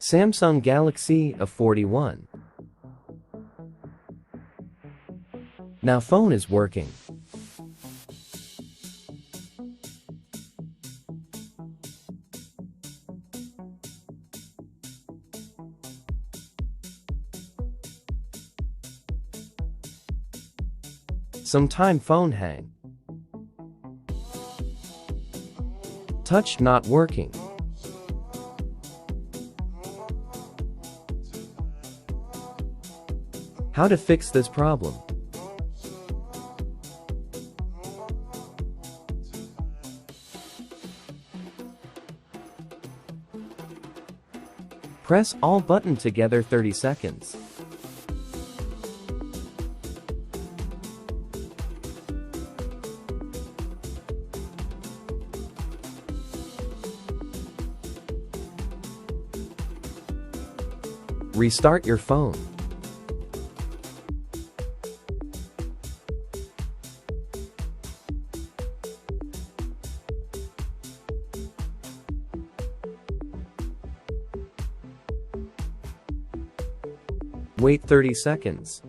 Samsung Galaxy A41. Now phone is working. Sometime phone hang. Touch not working. How to fix this problem? Press all button together 30 seconds. Restart your phone. Wait 30 seconds.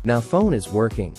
Now phone is working.